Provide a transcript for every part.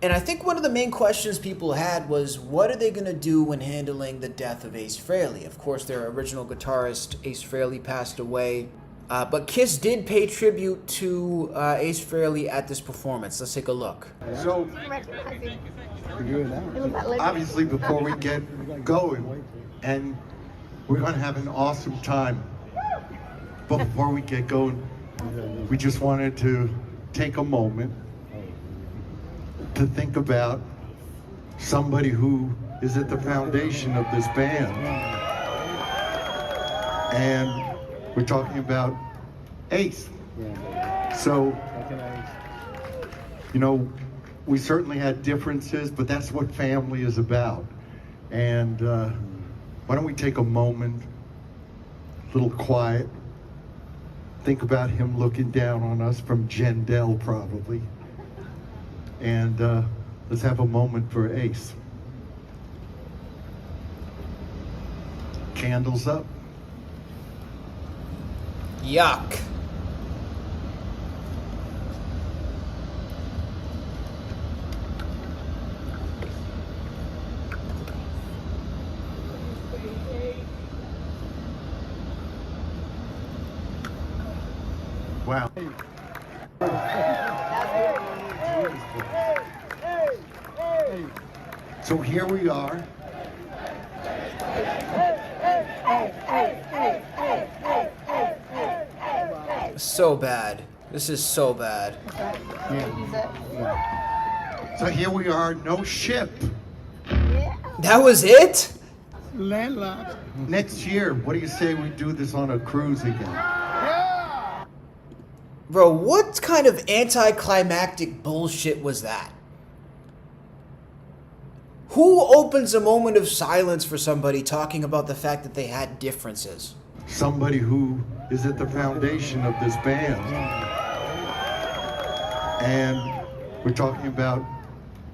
And I think one of the main questions people had was, what are they going to do when handling the death of Ace Frehley? Of course, their original guitarist, Ace Frehley, passed away. But Kiss did pay tribute to Ace Frehley at this performance. Let's take a look. So, obviously, before we get going, and we're going to have an awesome time, but before we get going, we just wanted to take a moment to think about somebody who is at the foundation of this band. And we're talking about Ace. So, you know, we certainly had differences, but that's what family is about. And why don't we take a moment, a little quiet, think about him looking down on us from Jendel probably. And let's have a moment for Ace. Candles up. Yuck. Wow. So here we are. So bad. This is so bad. So here we are, no ship. That was it? Landlocked. Next year, what do you say we do this on a cruise again? Bro, what kind of anticlimactic bullshit was that? Who opens a moment of silence for somebody talking about the fact that they had differences? Somebody who is at the foundation of this band. And we're talking about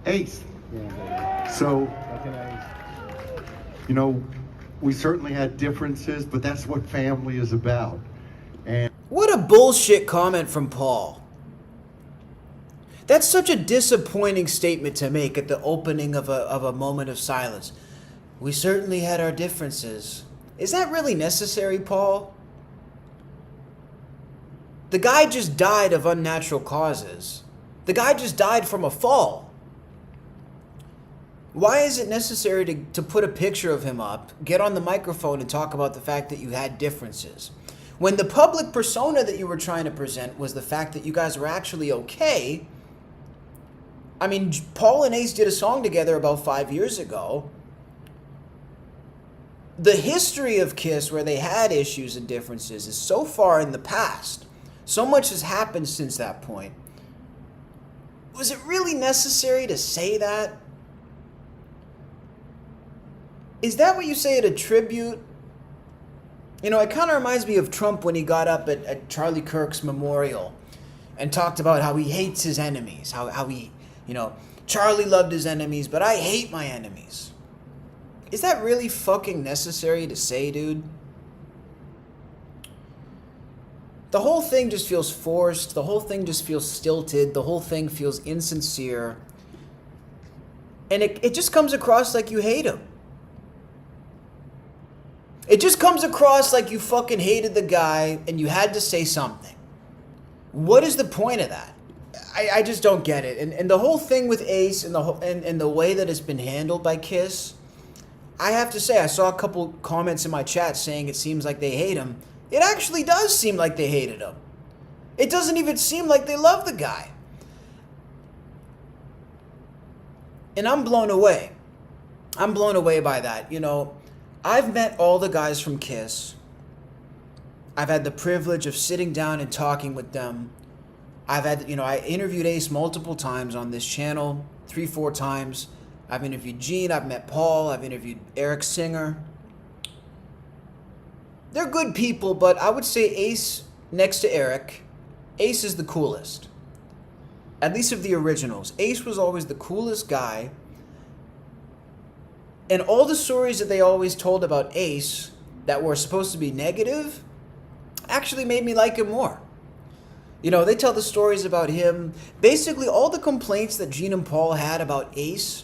Ace. So, you know, we certainly had differences, but that's what family is about. And what a bullshit comment from Paul. That's such a disappointing statement to make at the opening of a moment of silence. We certainly had our differences. Is that really necessary, Paul? The guy just died of unnatural causes. The guy just died from a fall. Why is it necessary to put a picture of him up, get on the microphone and talk about the fact that you had differences? When the public persona that you were trying to present was the fact that you guys were actually okay. I mean, Paul and Ace did a song together about 5 years ago. The history of Kiss where they had issues and differences is so far in the past. So much has happened since that point. Was it really necessary to say that? Is that what you say at a tribute? You know, it kind of reminds me of Trump when he got up at Charlie Kirk's memorial and talked about how he hates his enemies, how he, you know, Charlie loved his enemies, but I hate my enemies. Is that really fucking necessary to say, dude? The whole thing just feels forced. The whole thing just feels stilted. The whole thing feels insincere. And it just comes across like you hate him. It just comes across like you fucking hated the guy and you had to say something. What is the point of that? I just don't get it. And the whole thing with Ace and the way that it's been handled by Kiss, I have to say, I saw a couple comments in my chat saying it seems like they hate him. It actually does seem like they hated him. It doesn't even seem like they love the guy. And I'm blown away. I'm blown away by that. You know, I've met all the guys from Kiss. I've had the privilege of sitting down and talking with them. I interviewed Ace multiple times on this channel, 3-4 times. I've interviewed Gene, I've met Paul, I've interviewed Eric Singer. They're good people, but I would say Ace, next to Eric, Ace is the coolest. At least of the originals. Ace was always the coolest guy. And all the stories that they always told about Ace that were supposed to be negative actually made me like him more. You know, they tell the stories about him. Basically, all the complaints that Gene and Paul had about Ace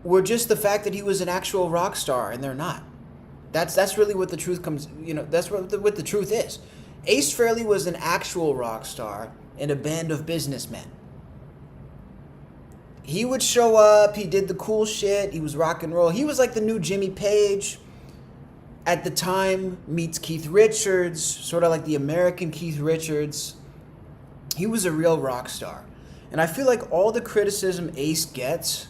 were just the fact that he was an actual rock star, and they're not. That's really what the truth comes, you know, that's what the truth is. Ace Frehley was an actual rock star in a band of businessmen. He would show up, he did the cool shit, he was rock and roll. He was like the new Jimmy Page at the time, meets Keith Richards, sort of like the American Keith Richards. He was a real rock star. And I feel like all the criticism Ace gets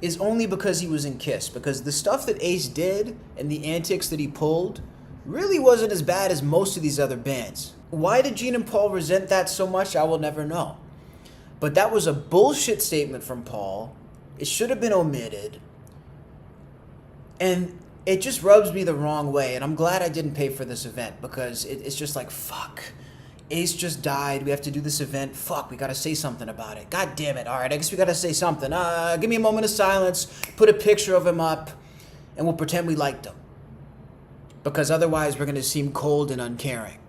is only because he was in Kiss. Because the stuff that Ace did and the antics that he pulled really wasn't as bad as most of these other bands. Why did Gene and Paul resent that so much? I will never know. But that was a bullshit statement from Paul. It should have been omitted. And it just rubs me the wrong way. And I'm glad I didn't pay for this event, because it's just like, fuck. Ace just died. We have to do this event. Fuck, we got to say something about it. God damn it. All right, I guess we got to say something. Give me a moment of silence. Put a picture of him up. And we'll pretend we liked him. Because otherwise we're going to seem cold and uncaring.